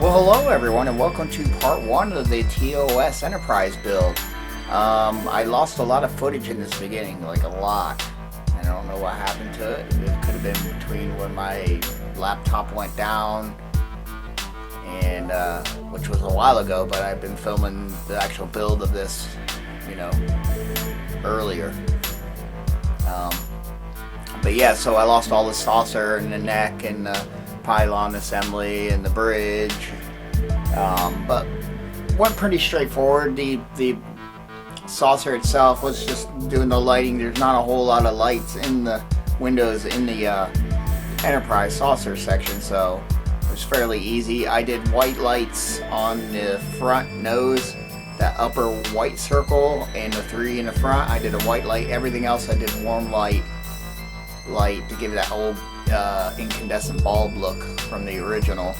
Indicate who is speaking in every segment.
Speaker 1: Well, hello everyone, and welcome to part 1 of the TOS Enterprise build. I lost a lot of footage in this beginning, like a lot. I don't know what happened to it. It could have been between when my laptop went down, and which was a while ago, but I've been filming the actual build of this, earlier. But yeah, so I lost all the saucer and the neck and the pylon assembly and the bridge, but went pretty straightforward. The saucer itself was just doing the lighting. There's not a whole lot of lights in the windows in the Enterprise saucer section, so it was fairly easy. I did white lights on the front nose, that upper white circle, and the 3 in the front. I did a white light. Everything else I did warm light to give it that old incandescent bulb look from the original.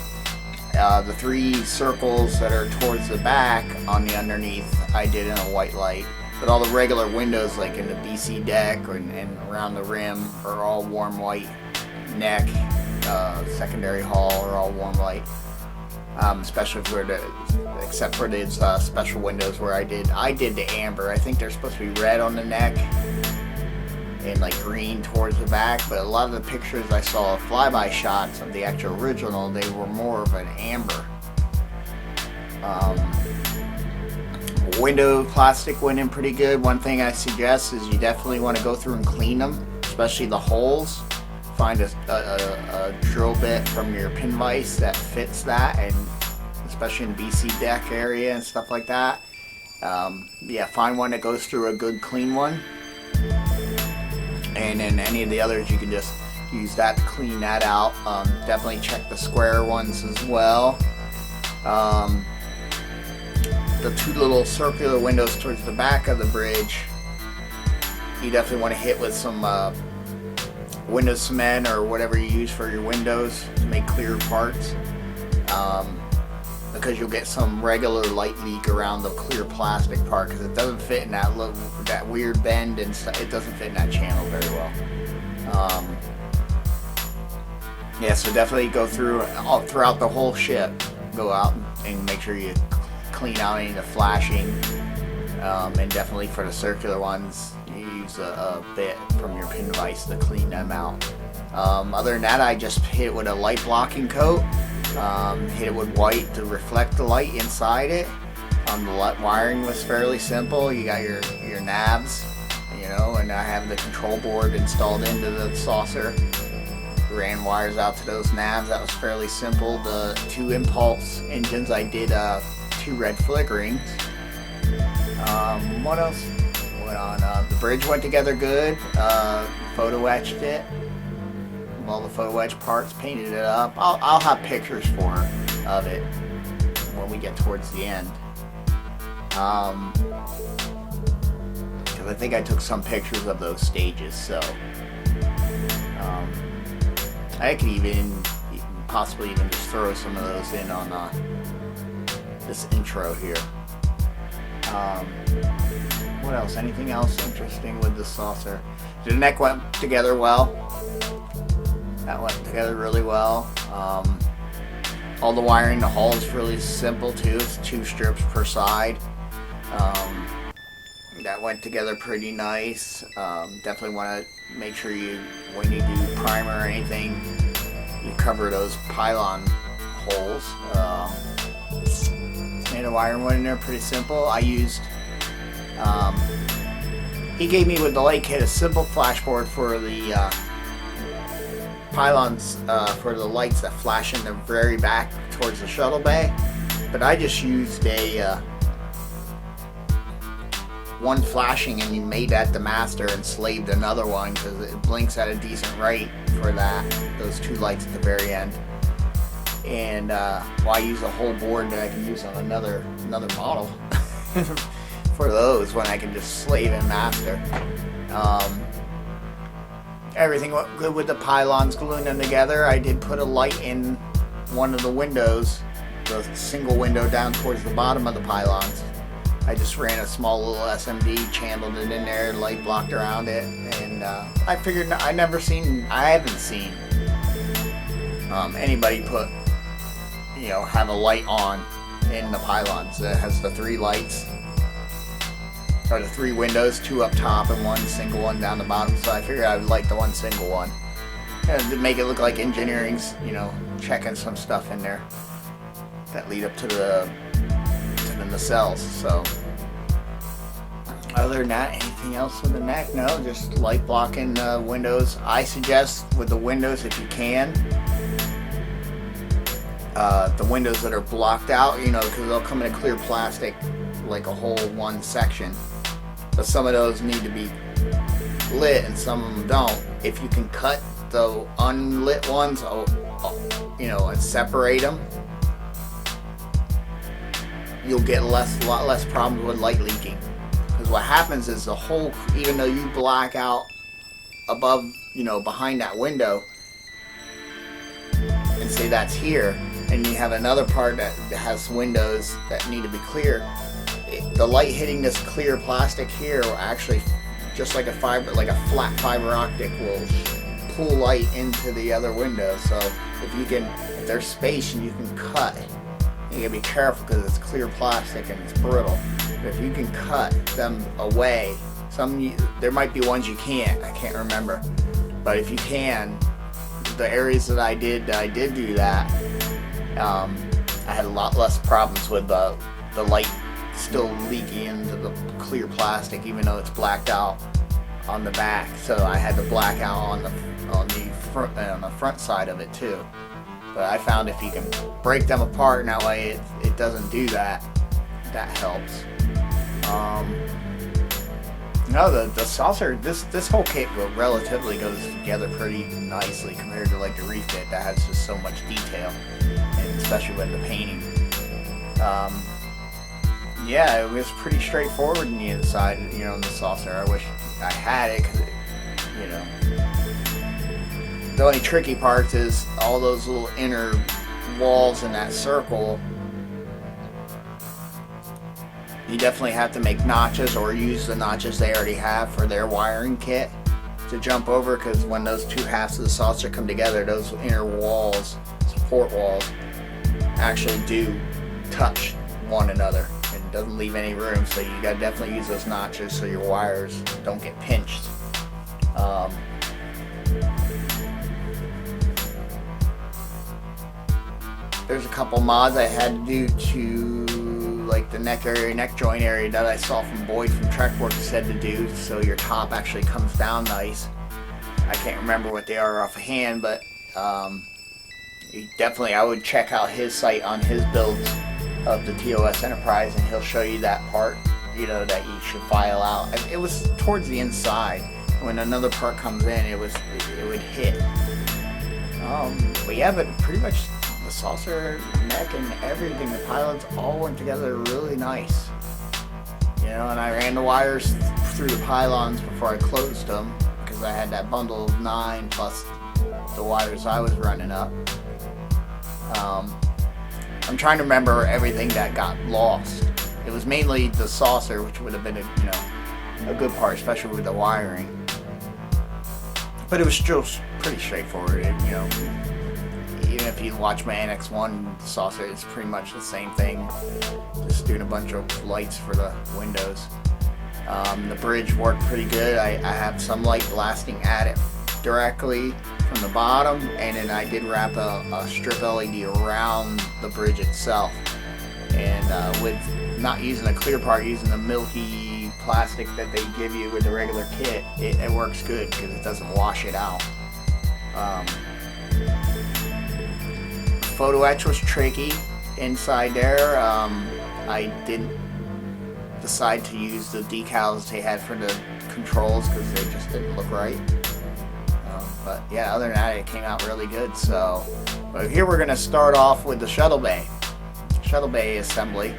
Speaker 1: The 3 circles that are towards the back on the underneath I did in a white light, but all the regular windows like in the BC deck and around the rim are all warm white. Neck, secondary hull are all warm white, especially for except for these special windows where I did the amber. I think they're supposed to be red on the neck and like green towards the back, but a lot of the pictures I saw, flyby shots of the actual original, they were more of an amber. Window plastic went in pretty good. One thing I suggest is you definitely want to go through and clean them, especially the holes. Find a drill bit from your pin vise that fits that, and especially in the BC deck area and stuff like that. Yeah, find one that goes through a good clean one. And then any of the others, you can just use that to clean that out. Definitely check the square ones as well. The 2 little circular windows towards the back of the bridge, you definitely want to hit with some window cement or whatever you use for your windows to make clear parts, because you'll get some regular light leak around the clear plastic part because it doesn't fit in that weird bend, and it doesn't fit in that channel very well. Yeah, so definitely go throughout the whole ship. Go out and make sure you clean out any of the flashing, and definitely for the circular ones, you use a bit from your pin vise to clean them out. Other than that, I just hit it with a light blocking coat. Hit it with white to reflect the light inside it. The wiring was fairly simple. You got your navs, and I have the control board installed into the saucer. Ran wires out to those navs. That was fairly simple. The 2 impulse engines, I did 2 red flickerings. What else went on? The bridge went together good. Photo etched it. All the photo etch parts, painted it up. I'll have pictures of it when we get towards the end. Because I think I took some pictures of those stages, so I could possibly even just throw some of those in on this intro here. What else? Anything else interesting with the saucer? The neck went together well. That went together really well. All the wiring, the hull is really simple too. It's 2 strips per side. That went together pretty nice. Definitely want to make sure when you do primer or anything, you cover those pylon holes. And the wiring went in there pretty simple. I used, he gave me with the light kit a simple flashboard for the pylons, for the lights that flash in the very back towards the shuttle bay, but I just used one flashing and made that the master and slaved another one because it blinks at a decent rate for those 2 lights at the very end. And I use a whole board that I can use on another model for those when I can just slave and master. Everything went good with the pylons, gluing them together. I did put a light in one of the windows, the single window down towards the bottom of the pylons. I just ran a small little SMD, channeled it in there, light blocked around it, and I figured I haven't seen anybody put you know, have a light on in the pylons. It has the 3 lights, or the 3 windows, 2 up top and 1 single one down the bottom. So I figured I would light the 1 single one and to make it look like engineering's, you know, checking some stuff in there that lead up to the nacelles. So other than that, anything else with the neck? No, just light blocking windows. I suggest with the windows, if you can, the windows that are blocked out, you know, because they'll come in a clear plastic, like a whole one section. But some of those need to be lit and some of them don't. If you can cut the unlit ones, you know, and separate them, you'll get a lot less problems with light leaking. Because what happens is the whole, even though you black out above, you know, behind that window, and say that's here, and you have another part that has windows that need to be clear, the light hitting this clear plastic here will actually, just like a flat fiber optic, will pull light into the other window. So if there's space and you can cut, you gotta be careful because it's clear plastic and it's brittle. But if you can cut them away, there might be ones you can't. I can't remember, but if you can, the areas that I did do that, I had a lot less problems with the light still leaking into the clear plastic, even though it's blacked out on the back. So I had to black out on the front side of it too. But I found if you can break them apart, and that way it doesn't do that, that helps. No, the saucer, this whole kit relatively goes together pretty nicely compared to like the refit that has just so much detail, and especially with the painting. Yeah, it was pretty straightforward on the inside, you know, in the saucer. I wish I had it, because, you know, the only tricky part is all those little inner walls in that circle. You definitely have to make notches or use the notches they already have for their wiring kit to jump over, because when those 2 halves of the saucer come together, those inner walls, support walls, actually do touch one another. It doesn't leave any room, so you gotta definitely use those notches so your wires don't get pinched. There's a couple mods I had to do to, like, the neck joint area that I saw from Boyd from Trekworks said to do, so your top actually comes down nice. I can't remember what they are offhand, but definitely I would check out his site on his builds of the TOS Enterprise, and he'll show you that part, you know, that you should file out. It was towards the inside. When another part comes in, it would hit. But yeah, but pretty much the saucer, neck, and everything, the pylons all went together really nice. You know, and I ran the wires through the pylons before I closed them, because I had that bundle of 9 plus the wires I was running up. I'm trying to remember everything that got lost. It was mainly the saucer, which would have been a good part, especially with the wiring. But it was still pretty straightforward. You know, even if you watch my Annex 1 saucer, it's pretty much the same thing. Just doing a bunch of lights for the windows. The bridge worked pretty good. I have some light blasting at it directly from the bottom, and then I did wrap a strip LED around the bridge itself. And with not using a clear part, using the milky plastic that they give you with the regular kit, it works good because it doesn't wash it out. Photo etch was tricky inside there. I didn't decide to use the decals they had for the controls because they just didn't look right. But yeah, other than that, it came out really good. So, but here we're going to start off with the shuttle bay assembly,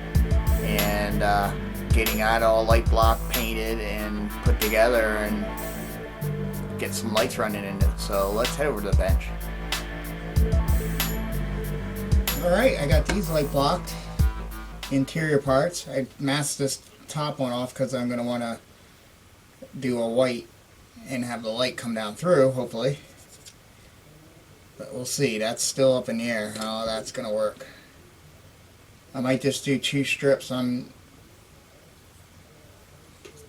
Speaker 1: and getting that all light block painted and put together and get some lights running in it. So let's head over to the bench. Alright, I got these light blocked interior parts. I masked this top one off because I'm going to want to do a white and have the light come down through, hopefully. But we'll see. That's still up in the air how that's going to work. I might just do 2 strips on,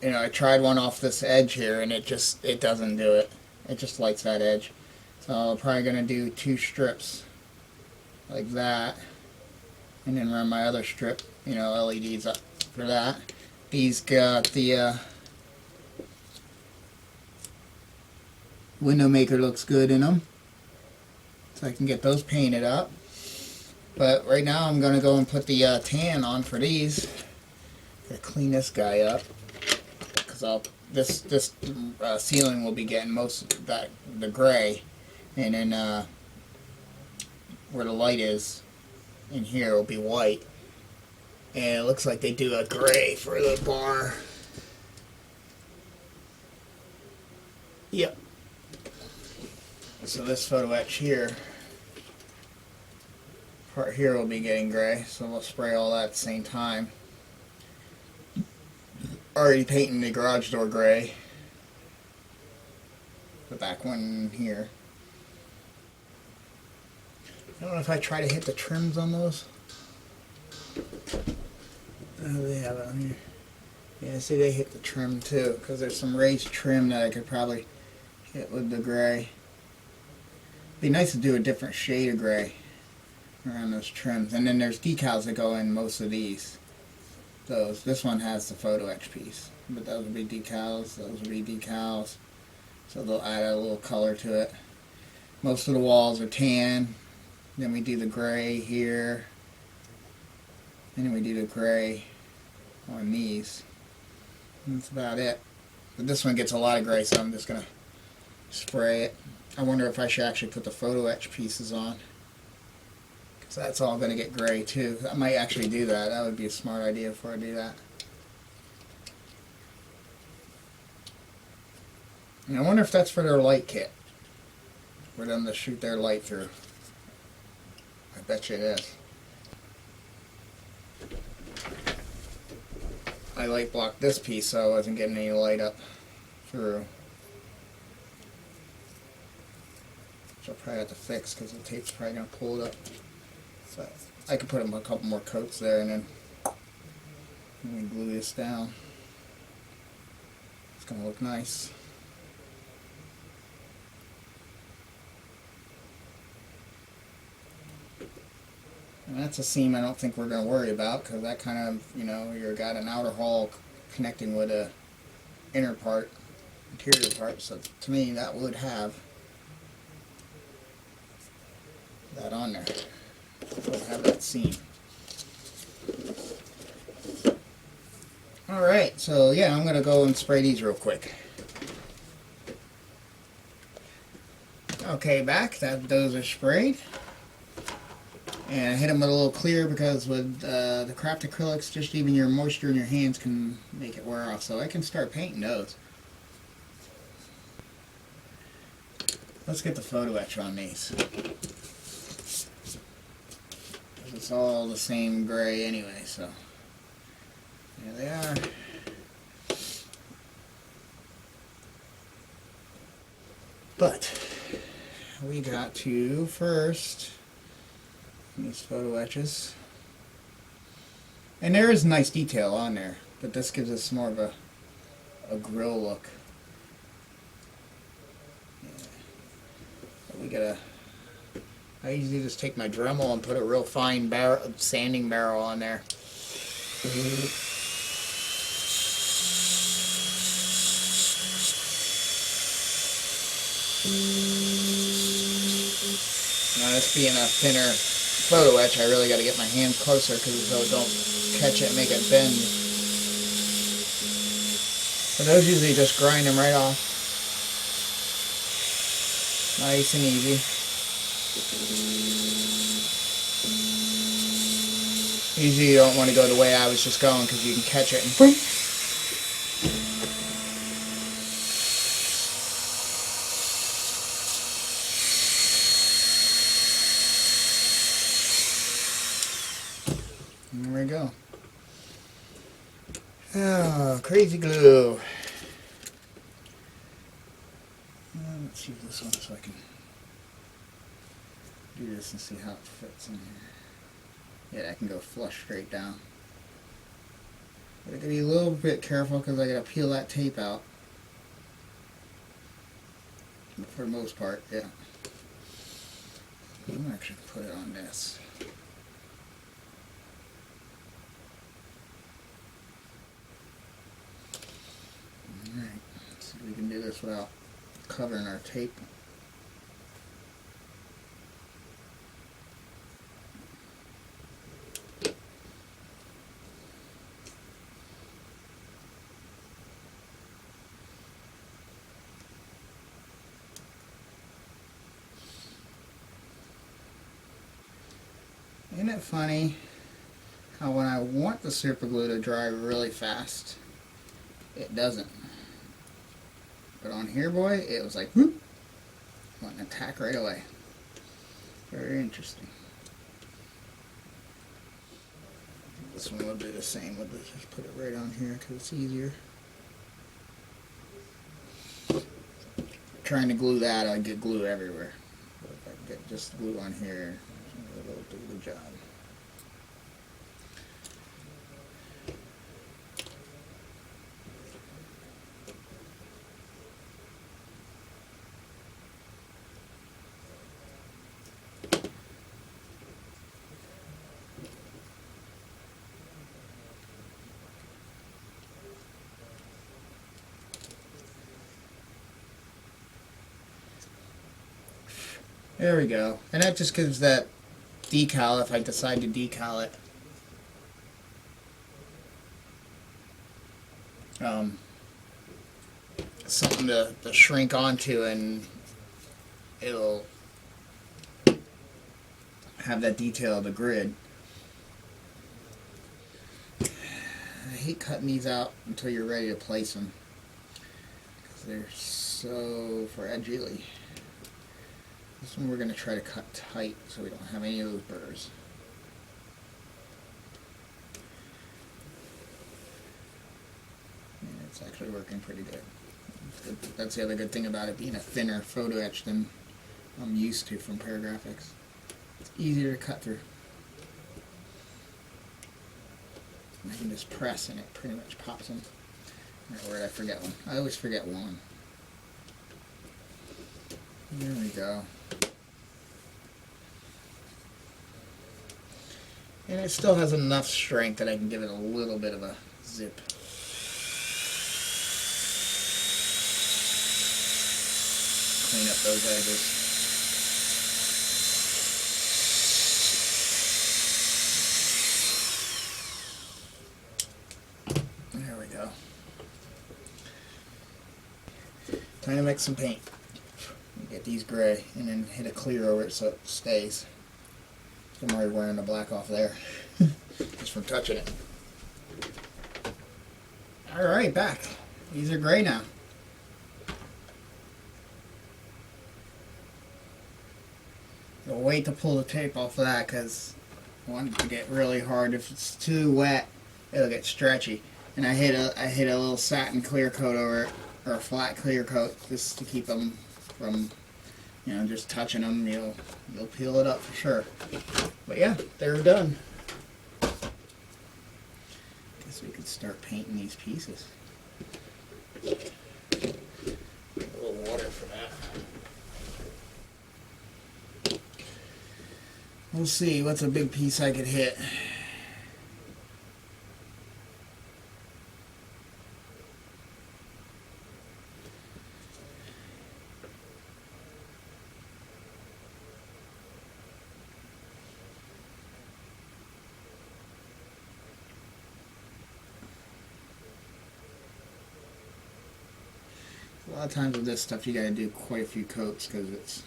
Speaker 1: I tried one off this edge here and it doesn't do it. It just lights that edge. So I'm probably going to do 2 strips like that, and then run my other strip, LEDs up for that. These got the window maker, looks good in them, so I can get those painted up. But right now I'm going to go and put the tan on for these. Gotta clean this guy up, because this ceiling will be getting most of that, the gray, and then where the light is in here will be white. And it looks like they do a gray for the bar. Yep. So this photo etch here, part here will be getting gray, so we'll spray all that at the same time. Already painting the garage door gray, the back one here. I don't know if I try to hit the trims on those. Oh, they have it on here. Yeah, see, they hit the trim too, because there's some raised trim that I could probably hit with the gray. Be nice to do a different shade of gray around those trims. And then there's decals that go in most of these. This one has the photo etch piece, but those would be decals. Those would be decals. So they'll add a little color to it. Most of the walls are tan. Then we do the gray here. And then we do the gray on these. And that's about it. But this one gets a lot of gray, so I'm just going to spray it. I wonder if I should actually put the photo etch pieces on, because that's all going to get gray too. I might actually do that. That would be a smart idea before I do that. And I wonder if that's for their light kit, for them to shoot their light through. I bet you it is. I light blocked this piece so I wasn't getting any light up through. Which I'll probably have to fix because the tape's probably going to pull it up. So I could put a couple more coats there, and then we glue this down. It's going to look nice. And that's a seam I don't think we're going to worry about, because that kind of, you've got an outer hull connecting with a interior part, so to me that would have that on there. We'll have that seam. Alright, so yeah, I'm going to go and spray these real quick. Okay, those are sprayed. And I hit them with a little clear, because with the craft acrylics, just even your moisture in your hands can make it wear off. So I can start painting those. Let's get the photo etch on these. It's all the same gray anyway, so there they are. But we got to first these photo etches, and there is nice detail on there, but this gives us more of a grill look. Yeah. I usually just take my Dremel and put a real fine sanding barrel on there. Now, this being a thinner photo etch, I really got to get my hands closer, because so it don't catch it and make it bend. But those usually just grind them right off. Nice and easy. Usually you don't want to go the way I was just going, because you can catch it and boom. There we go. Oh, crazy glue. Let's use this one so I can do this and see how it fits in here. Yeah, that can go flush straight down. But I gotta be a little bit careful because I gotta peel that tape out. But for the most part, yeah. I'm actually gonna put it on this. Alright, let's see if we can do this without covering our tape. Isn't it funny how when I want the super glue to dry really fast, it doesn't. But on here, boy, it was like, whoop, went and attack right away. Very interesting. This one will do the same. We'll just put it right on here because it's easier. Trying to glue that, I get glue everywhere. But if I get just glue on here, it'll do the job. There we go. And that just gives that decal, if I decide to decal it, something to shrink onto, and it'll have that detail of the grid. I hate cutting these out until you're ready to place them because they're so fragile. This one we're going to try to cut tight so we don't have any of those burrs. And it's actually working pretty good. That's the other good thing about it being a thinner photo etch than I'm used to from Paragraphics. It's easier to cut through. And I can just press and it pretty much pops them. Or did I forget one? I always forget one. There we go. And it still has enough strength that I can give it a little bit of a zip. Clean up those edges. There we go. Time to mix some paint. Get these gray and then hit a clear over it so it stays. I'm already wearing the black off there just from touching it. Alright, back. These are gray now. I'll wait to pull the tape off of that because I want it to get really hard. If it's too wet, it'll get stretchy. And I hit a little satin clear coat over it, or a flat clear coat, just to keep them from, you know, just touching them. You'll peel it up for sure. But yeah, they're done. Guess we could start painting these pieces. A little water for that. We'll see what's a big piece I could hit. A lot of times with this stuff you gotta do quite a few coats because it's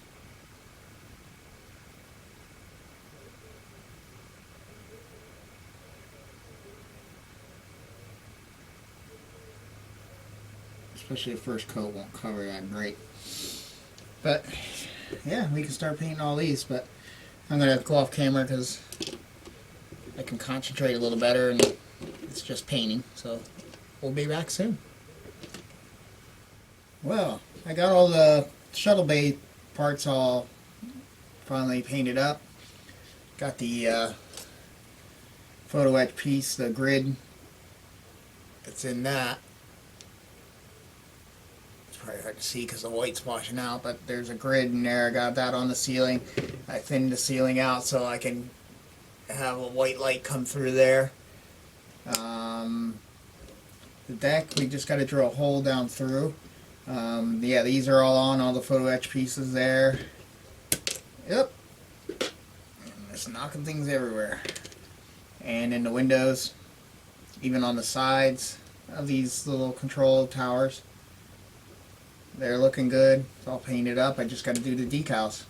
Speaker 1: especially the first coat won't cover that great. But yeah, we can start painting all these, but I'm gonna go off camera because I can concentrate a little better and it's just painting, so we'll be back soon. Well, I got all the shuttle bay parts all finally painted up. Got the photo etch piece, the grid. It's in that. It's probably hard to see because the white's washing out, but there's a grid in there. I got that on the ceiling. I thinned the ceiling out so I can have a white light come through there. The deck, we just got to drill a hole down through. Yeah, these are all on, all the photo etch pieces there. Yep. And it's knocking things everywhere. And in the windows, even on the sides of these little control towers, they're looking good. It's all painted up. I just got to do the decals.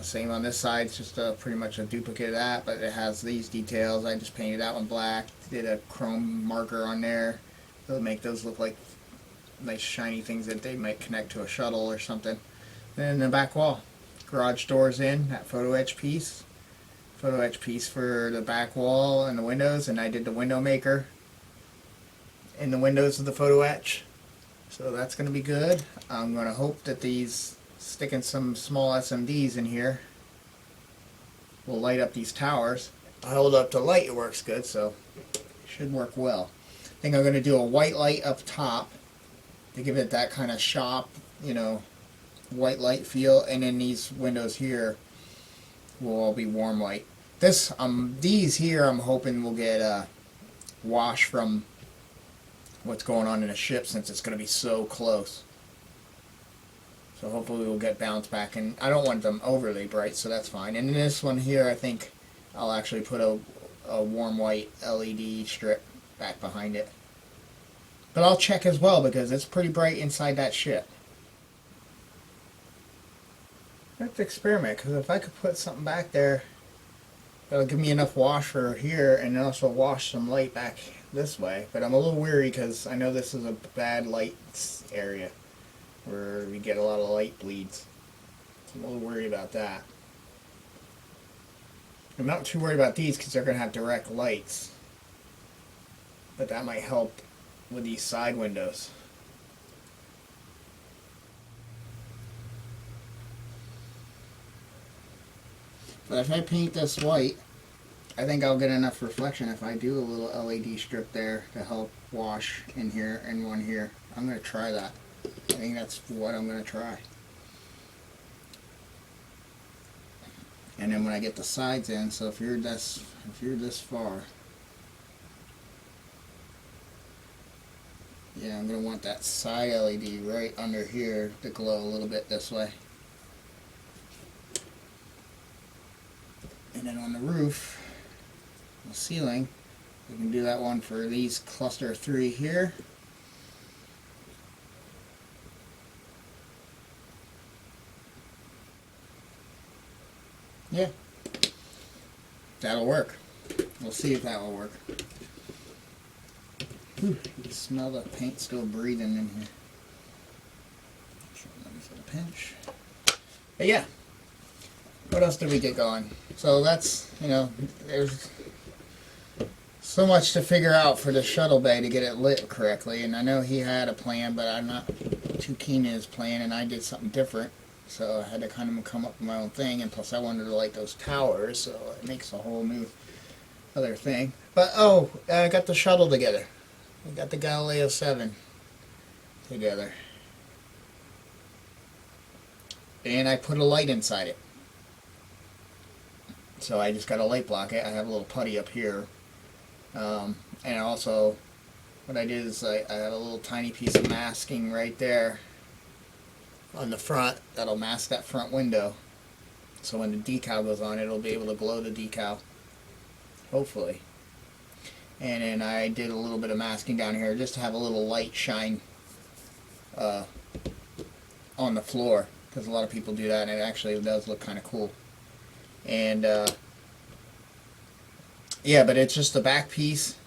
Speaker 1: Same on this side. It's just pretty much a duplicate of that, but it has these details. I just painted that one black. Did a chrome marker on there. It'll make those look like nice shiny things that they might connect to a shuttle or something. Then the back wall, garage doors in, that photo etch piece for the back wall and the windows, and I did the window maker in the windows of the photo etch, so that's going to be good. I'm going to hope that these sticking some small SMDs in here will light up these towers. I hold up the light, it works good, so it should work well. I think I'm going to do a white light up top to give it that kind of shop, you know, white light feel, and then these windows here will all be warm white. These here I'm hoping will get wash from what's going on in the ship, since it's going to be so close. So hopefully we'll get bounced back, and I don't want them overly bright, so that's fine. And in this one here, I think I'll actually put a warm white LED strip back behind it. But I'll check as well, because it's pretty bright inside that ship. I have to experiment, because if I could put something back there that'll give me enough wash for here, and also wash some light back this way. But I'm a little weary because I know this is a bad light area where we get a lot of light bleeds. So I'm a little worried about that. I'm not too worried about these because they're going to have direct lights. But that might help with these side windows. But if I paint this white, I think I'll get enough reflection if I do a little LED strip there to help wash in here and one here. I'm going to try that. I think that's what I'm going to try. And then when I get the sides in, so if you're this far, yeah, I'm going to want that side LED right under here to glow a little bit this way. And then on the roof, the ceiling, we can do that one for these cluster 3 here. Yeah, that'll work. We'll see if that will work. Whew, you can smell the paint still breathing in here. Let me get a pinch. But yeah, what else did we get going? So that's, you know, there's so much to figure out for the shuttle bay to get it lit correctly. And I know he had a plan, but I'm not too keen in his plan, and I did something different. So I had to kind of come up with my own thing, and plus I wanted to light those towers, so it makes a whole new other thing. But oh, I got the shuttle together. We got the Galileo 7 together. And I put a light inside it. So I just got to light block it. I have a little putty up here. And also, what I did is I had a little tiny piece of masking right there on the front that'll mask that front window. So when the decal goes on, it'll be able to glow the decal. Hopefully. And then I did a little bit of masking down here just to have a little light shine on the floor, because a lot of people do that, and it actually does look kind of cool. And yeah, but it's just the back piece.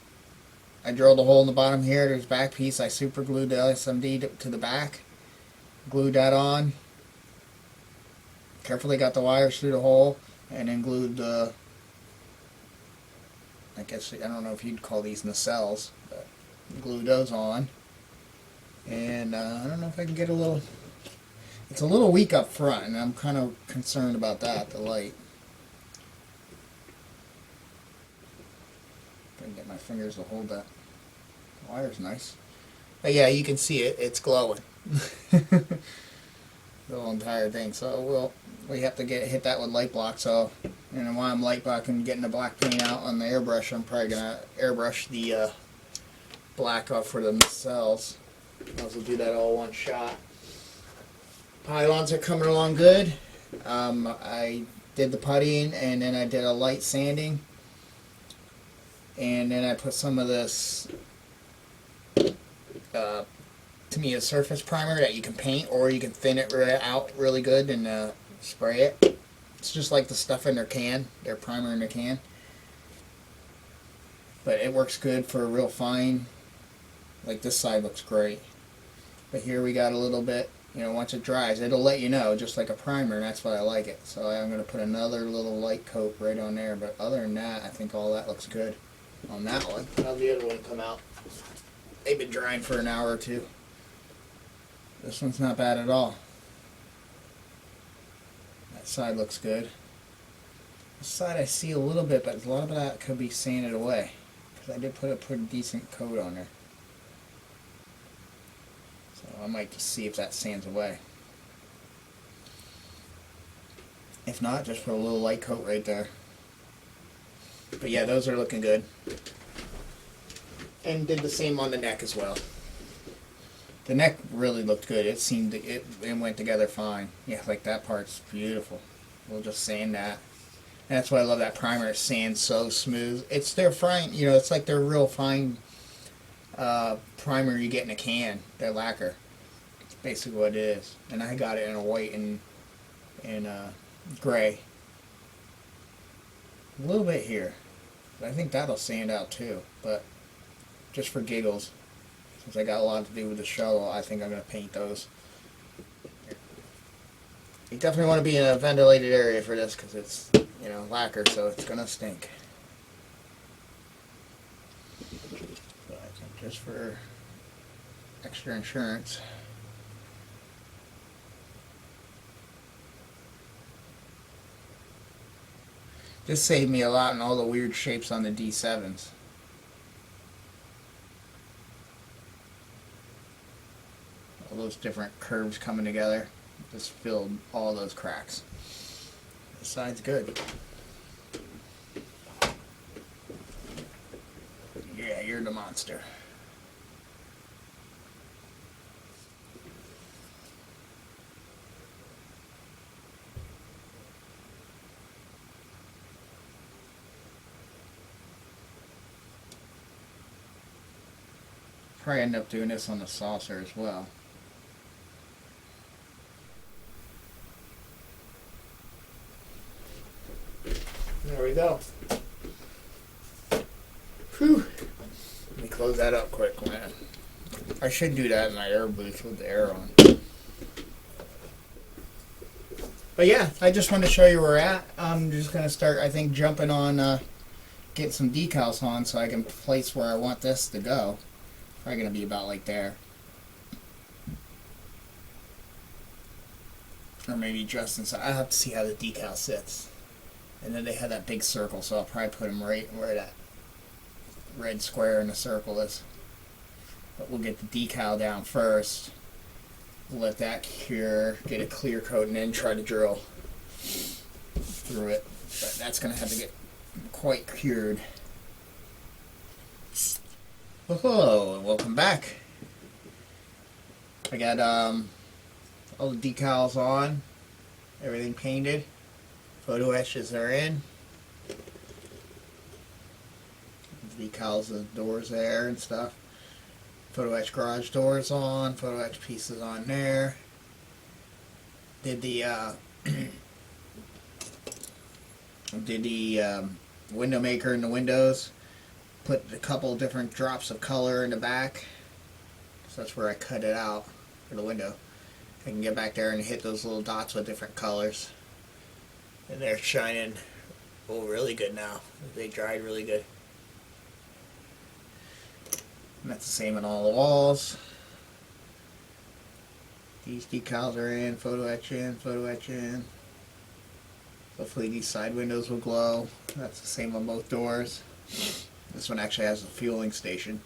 Speaker 1: I drilled a hole in the bottom here. There's back piece. I super glued the SMD to the back, glued that on, carefully got the wires through the hole, and then glued the, I guess, I don't know if you'd call these nacelles, but glued those on. And I don't know if I can get a little, it's a little weak up front, and I'm kind of concerned about that, the light. get my fingers to hold that. The wire's nice. But yeah, you can see it. It's glowing. The whole entire thing. So we have to hit that with light block. So, and while I'm light blocking, getting the black paint out on the airbrush, I'm probably gonna airbrush the black off for the cells. I'll also do that all one shot. Pylons are coming along good. I did the puttying, and then I did a light sanding, and then I put some of this Tamiya surface primer that you can paint, or you can thin it out really good and spray it. It's just like the stuff in their can, their primer in their can, but it works good for real fine. Like this side looks great, but here we got a little bit. You know, once it dries, it'll let you know, just like a primer, and that's why I like it. So I'm going to put another little light coat right on there, but other than that, I think all that looks good on that one. How's the other one come out? They've been drying for an hour or two. This one's not bad at all. That side looks good. This side I see a little bit, but a lot of that could be sanded away, because I did put a pretty decent coat on there. I might just see if that sands away. If not, just put a little light coat right there. But yeah, those are looking good. And did the same on the neck as well. The neck really looked good. It seemed it went together fine. Yeah, like that part's beautiful. We'll just sand that. And that's why I love that primer. It sands so smooth. It's their fine, you know, it's like their real fine primer you get in a can. Their lacquer. Basically what it is. And I got it in a white and gray. A little bit here. But I think that'll sand out too. But just for giggles, since I got a lot to do with the shuttle, I think I'm going to paint those. You definitely want to be in a ventilated area for this, because it's, you know, lacquer, so it's going to stink. But I think just for extra insurance. This saved me a lot in all the weird shapes on the D7s. All those different curves coming together just filled all those cracks. This side's good. Yeah, you're the monster. Probably end up doing this on the saucer as well. There we go. Whew. Let me close that up quick, man. I should do that in my air booth with the air on. But yeah, I just wanted to show you where we're at. I'm just going to start, I think, jumping on, getting some decals on so I can place where I want this to go. Probably going to be about like there. Or maybe just inside. I'll have to see how the decal sits. And then they have that big circle, so I'll probably put them right where that red square in the circle is. But we'll get the decal down first. We'll let that cure, get a clear coat, and then try to drill through it. But that's going to have to get quite cured. Hello, and welcome back. I got all the decals on, everything painted. Photo etches are in. Decals of the doors there and stuff. Photo etch garage doors on, photo etch pieces on there. Did the window maker in the windows. Put a couple different drops of color in the back. So that's where I cut it out for the window. I can get back there and hit those little dots with different colors. And they're shining really good now. They dried really good. And that's the same on all the walls. These decals are in, photo etch in, photo etch in. Hopefully these side windows will glow. That's the same on both doors. This one actually has a fueling station.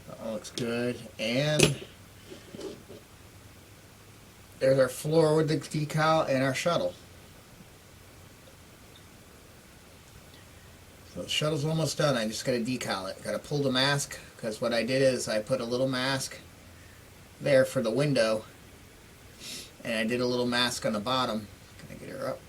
Speaker 1: That all looks good. And there's our floor with the decal and our shuttle. So the shuttle's almost done. I just got to decal it. Got to pull the mask, because what I did is I put a little mask there for the window, and I did a little mask on the bottom. Can I get her up?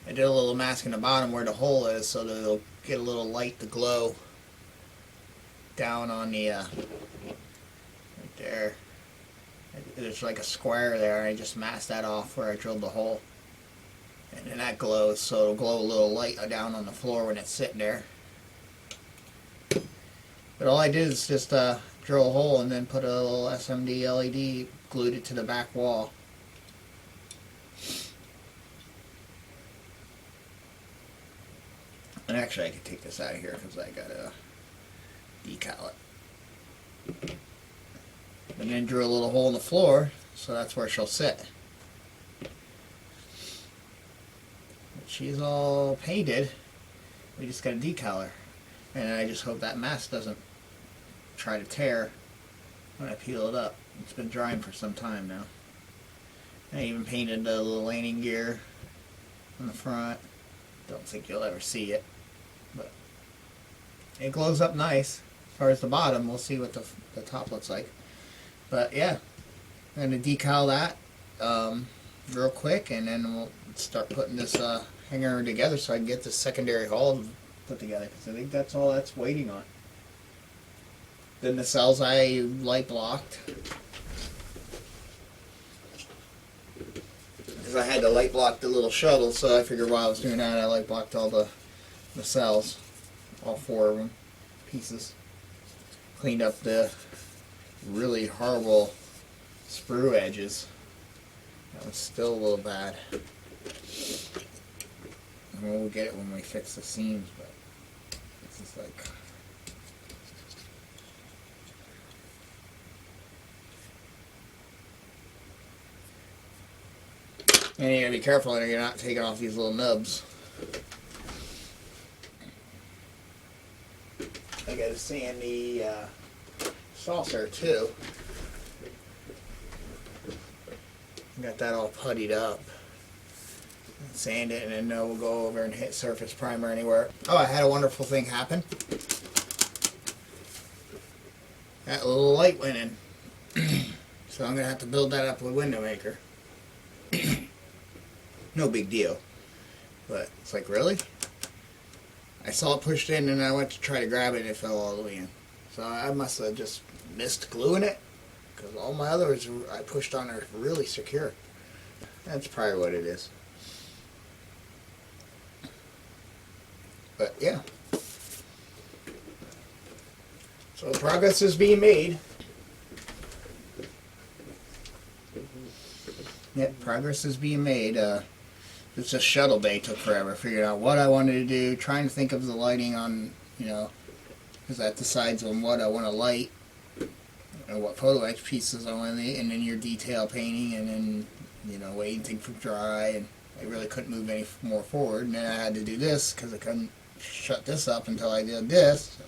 Speaker 1: I did a little mask in the bottom where the hole is, so that it'll get a little light to glow down on the right there. There's like a square there. I just masked that off where I drilled the hole, and then that glows, so it'll glow a little light down on the floor when it's sitting there. But all I did is just drill a hole and then put a little SMD LED, glued it to the back wall. And actually I could take this out of here because I gotta decal it. And then drill a little hole in the floor, so that's where she'll sit. But she's all painted. We just gotta decal her. And I just hope that mask doesn't try to tear when I peel it up. It's been drying for some time now. I even painted the little landing gear on the front. Don't think you'll ever see it, but it glows up nice. As far as the bottom, we'll see what the top looks like. But yeah, I'm going to decal that real quick, and then we'll start putting this hanger together so I can get this secondary hull put together, because I think that's all that's waiting on. Then the cells I light blocked, because I had to light block the little shuttle, so I figured while I was doing that I light blocked all the cells, all 4 of them, pieces. Cleaned up the really horrible sprue edges. That was still a little bad. And we'll get it when we fix the seams, but this is like... And you gotta be careful that you're not taking off these little nubs. I gotta sand the saucer too. Got that all puttied up. Sand it, and then we'll go over and hit surface primer anywhere. Oh, I had a wonderful thing happen. That little light went in. So I'm gonna have to build that up with Window Maker. No big deal. But it's like, really? I saw it pushed in, and I went to try to grab it, and it fell all the way in. So I must have just missed gluing it, because all my others I pushed on are really secure. That's probably what it is. But yeah. So progress is being made. Yep, progress is being made. It's a shuttle bay took forever. Figuring out what I wanted to do, trying to think of the lighting on, you know, because that decides on what I want to light, or what photo etch pieces I want to, and then your detail painting, and then, you know, waiting for dry, and I really couldn't move any more forward, and then I had to do this because I couldn't shut this up until I did this.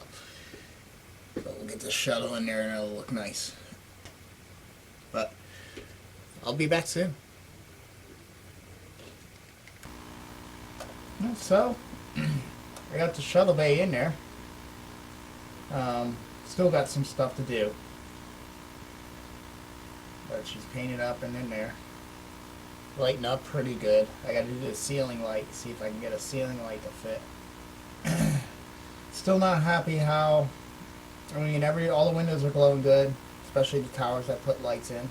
Speaker 1: So we'll get the shuttle in there and it'll look nice. But I'll be back soon. So I got the shuttle bay in there. Still got some stuff to do, but she's painted up and in there, lighting up pretty good. I got to do the ceiling light, see if I can get a ceiling light to fit. Still not happy how, I mean, all the windows are glowing good, especially the towers I put lights in.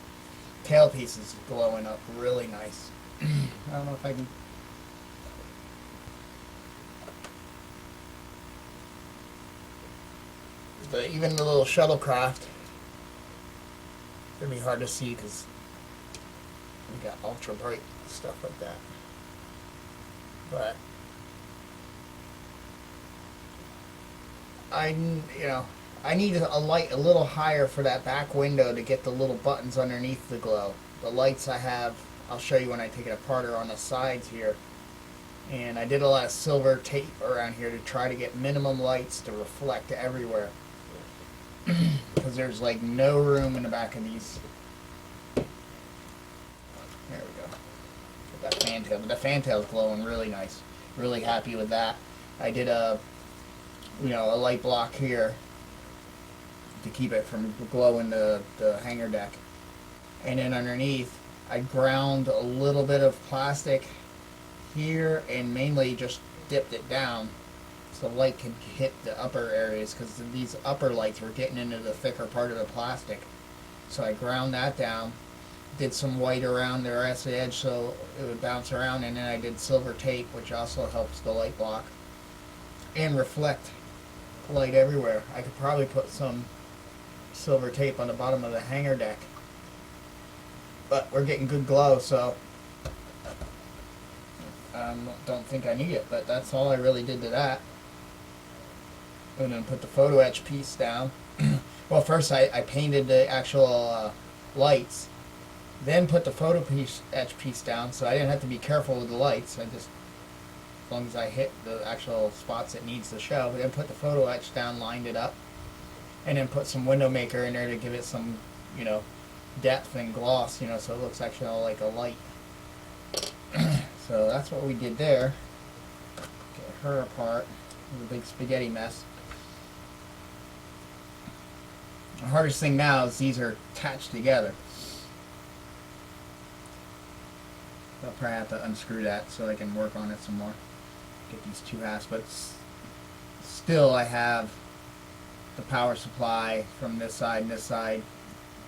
Speaker 1: Tailpiece is glowing up really nice. I don't know if I can. But even the little shuttlecraft, it's gonna be hard to see because we got ultra bright stuff like that. But I need a light a little higher for that back window to get the little buttons underneath the glow. The lights I have, I'll show you when I take it apart, are on the sides here. And I did a lot of silver tape around here to try to get minimum lights to reflect everywhere. Because there's like no room in the back of these. There we go. Get that fantail. But the fantail's glowing really nice. Really happy with that. I did a light block here to keep it from glowing the hanger deck. And then underneath, I ground a little bit of plastic here and mainly just dipped it down so the light could hit the upper areas, because these upper lights were getting into the thicker part of the plastic. So I ground that down, did some white around the rest of the edge so it would bounce around, and then I did silver tape, which also helps the light block and reflect light everywhere. I could probably put some silver tape on the bottom of the hanger deck, but we're getting good glow, so I don't think I need it. But that's all I really did to that. And then put the photo etch piece down. Well, first I painted the actual lights, then put the photo etch piece down, so I didn't have to be careful with the lights. I just, as long as I hit the actual spots it needs to show, then put the photo etch down, lined it up, and then put some window maker in there to give it some, depth and gloss, so it looks actually like a light. So that's what we did there. Get her apart. It was a big spaghetti mess. The hardest thing now is these are attached together. I'll probably have to unscrew that so I can work on it some more. Get these two halves, but still I have the power supply from this side and this side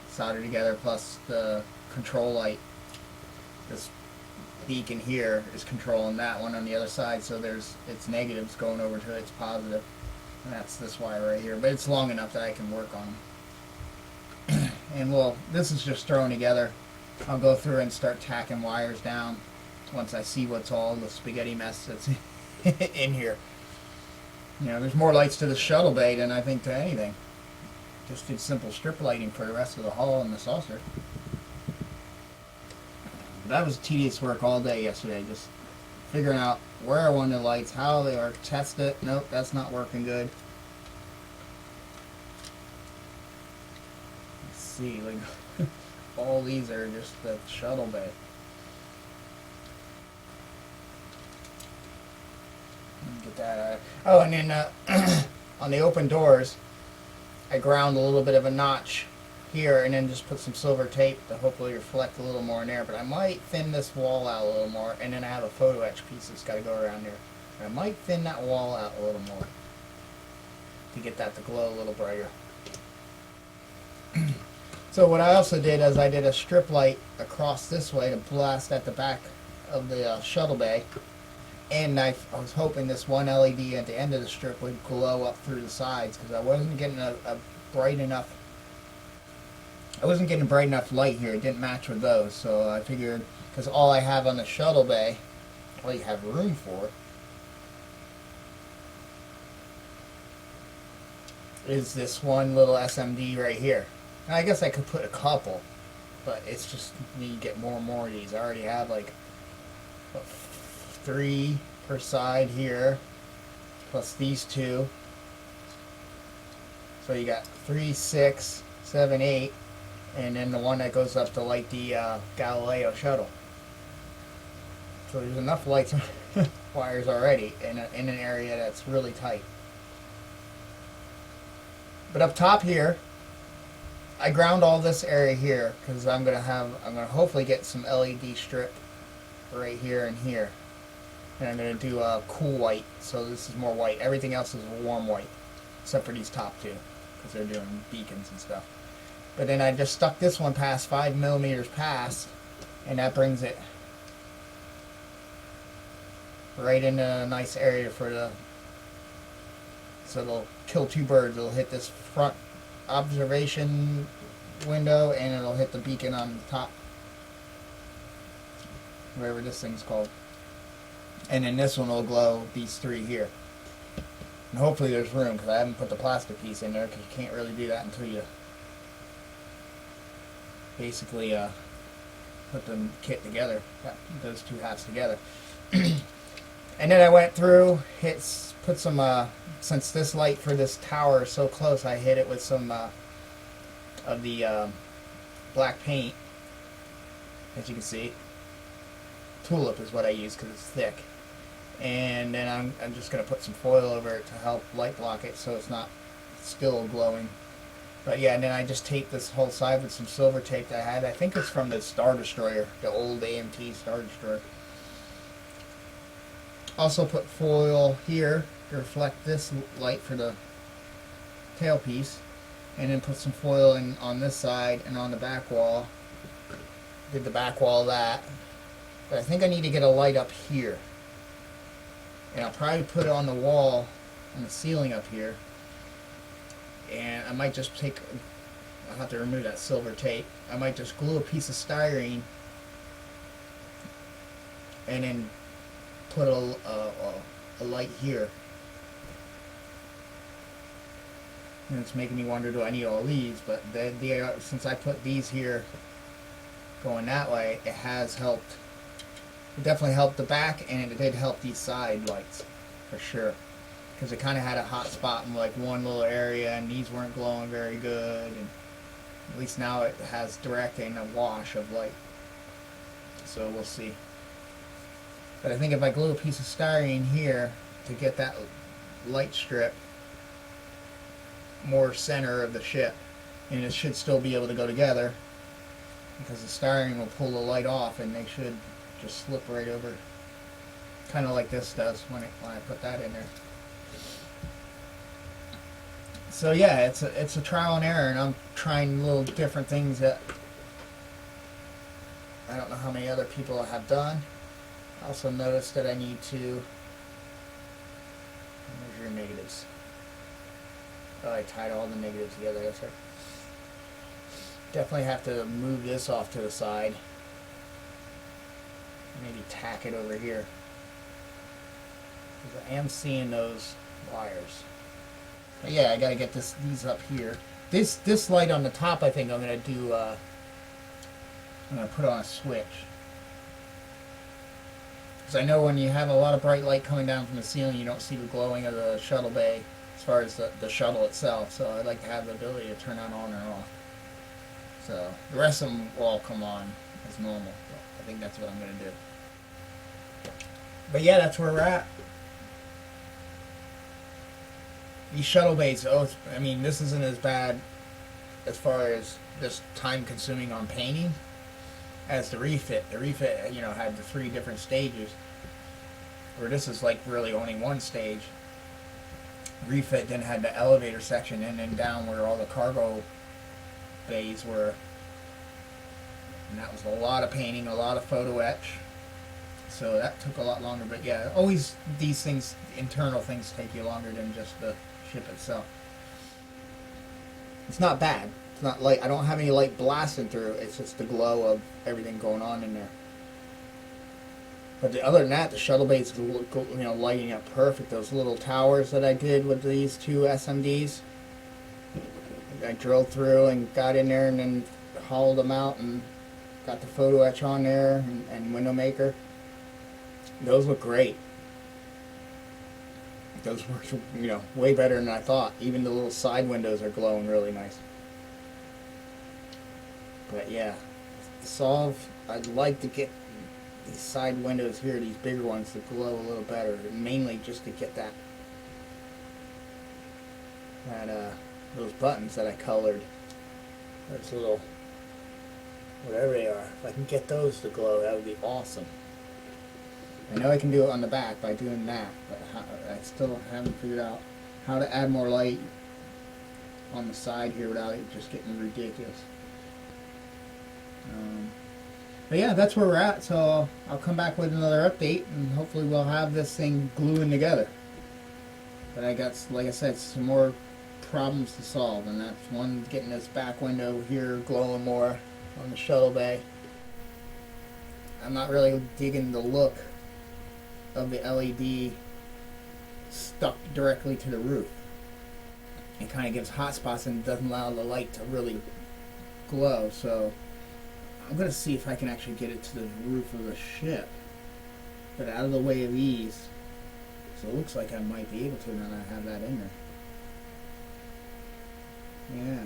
Speaker 1: soldered together, plus the control light. This beacon here is controlling that one on the other side, so it's negatives going over to its positive, and that's this wire right here. But it's long enough that I can work on them. And well, this is just thrown together. I'll go through and start tacking wires down once I see what's all the spaghetti mess that's in here. There's more lights to the shuttle bay than I think to anything. Just did simple strip lighting for the rest of the hull and the saucer. But that was tedious work all day yesterday, just figuring out where I wanted the lights, how they work, test it. Nope, that's not working good. Let's see, like all these are just the shuttle bay. Get that out. Oh, and then on the open doors, I ground a little bit of a notch here and then just put some silver tape to hopefully reflect a little more in there. But I might thin this wall out a little more, and then I have a photo etch piece that's got to go around there. I might thin that wall out a little more to get that to glow a little brighter. So what I also did is I did a strip light across this way to blast at the back of the shuttle bay. And I was hoping this one LED at the end of the strip would glow up through the sides, because I wasn't getting a bright enough. I wasn't getting bright enough light here. It didn't match with those, so I figured, because all I have on the shuttle bay, all you have room for, is this one little SMD right here. And I guess I could put a couple, but it's just me to get more and more of these. I already have like 3 per side here, plus these 2. So you got 3, 6, 7, 8, and then the one that goes up to light the Galileo shuttle. So there's enough lights wires already in an area that's really tight. But up top here, I ground all this area here because I'm gonna hopefully get some LED strip right here and here. And I'm going to do a cool white, so this is more white. Everything else is warm white, except for these top 2, because they're doing beacons and stuff. But then I just stuck this one past 5 millimeters past, and that brings it right into a nice area for the, so it'll kill 2 birds. It'll hit this front observation window, and it'll hit the beacon on the top, whatever this thing's called. And then this one will glow these 3 here. And hopefully there's room, because I haven't put the plastic piece in there, because you can't really do that until you basically put the kit together, those two halves together. And then I went through, put some, since this light for this tower is so close, I hit it with some of the black paint, as you can see. Tulip is what I use because it's thick. And then I'm just going to put some foil over it to help light block it so it's not still glowing. But yeah, and then I just taped this whole side with some silver tape that I had. I think it's from the Star Destroyer, the old AMT Star Destroyer. Also put foil here to reflect this light for the tailpiece. And then put some foil in on this side and on the back wall. Did the back wall of that. But I think I need to get a light up here. And I'll probably put it on the wall, on the ceiling up here. And I might just I'll have to remove that silver tape. I might just glue a piece of styrene and then put a light here. And it's making me wonder, do I need all these? But since I put these here going that way, it has helped. It definitely helped the back, and it did help these side lights, for sure. Because it kind of had a hot spot in like one little area, and these weren't glowing very good. And at least now it has direct and a wash of light. So we'll see. But I think if I glue a piece of styrene here to get that light strip more center of the ship, and it should still be able to go together, because the styrene will pull the light off, and they should just slip right over, kind of like this does when I put that in there. So yeah, it's a trial and error, and I'm trying little different things that I don't know how many other people have done. I also noticed that I need to measure negatives. Oh, I tied all the negatives together. That's right. Definitely have to move this off to the side. Maybe tack it over here, because I am seeing those wires. But yeah, I gotta get these up here. This light on the top, I think I'm gonna do. I'm gonna put on a switch, because I know when you have a lot of bright light coming down from the ceiling, you don't see the glowing of the shuttle bay as far as the shuttle itself. So I'd like to have the ability to turn that on or off. So the rest of them will all come on as normal. But I think that's what I'm gonna do. But yeah, that's where we're at. These shuttle bays, I mean, this isn't as bad as far as just time consuming on painting as the refit. The refit, had the 3 different stages, where this is like really only one stage. Refit then had the elevator section in and down where all the cargo bays were. And that was a lot of painting, a lot of photo etch. So that took a lot longer, but yeah, always these things, internal things, take you longer than just the ship itself. It's not bad. It's not light. I don't have any light blasting through. It's just the glow of everything going on in there. But other than that, the shuttle bay's lighting up perfect. Those little towers that I did with these 2 SMDs, I drilled through and got in there and then hollowed them out and got the photo etch on there and window maker. Those look great. Those work, way better than I thought. Even the little side windows are glowing really nice. But yeah, to solve, I'd like to get these side windows here, these bigger ones, to glow a little better. Mainly just to get those buttons that I colored. Those little, whatever they are. If I can get those to glow, that would be awesome. I know I can do it on the back by doing that, but I still haven't figured out how to add more light on the side here without it just getting ridiculous. But yeah, that's where we're at, so I'll come back with another update, and hopefully we'll have this thing gluing together. But I got, like I said, some more problems to solve, and that's one, getting this back window here glowing more on the shuttle bay. I'm not really digging the look of the LED
Speaker 2: stuck directly to the roof. It kind of gives hot spots and doesn't allow the light to really glow. So I'm going to see if I can actually get it to the roof of the ship. But out of the way of these. So it looks like I might be able to now that I have that in there. Yeah.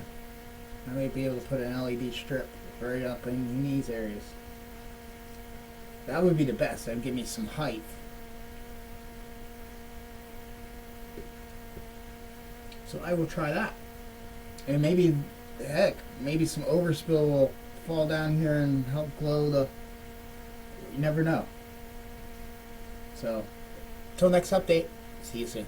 Speaker 2: I might be able to put an LED strip right up in these areas. That would be the best. That would give me some height. So I will try that. And maybe, heck, maybe some overspill will fall down here and help glow the... You never know. So, until next update, see you soon.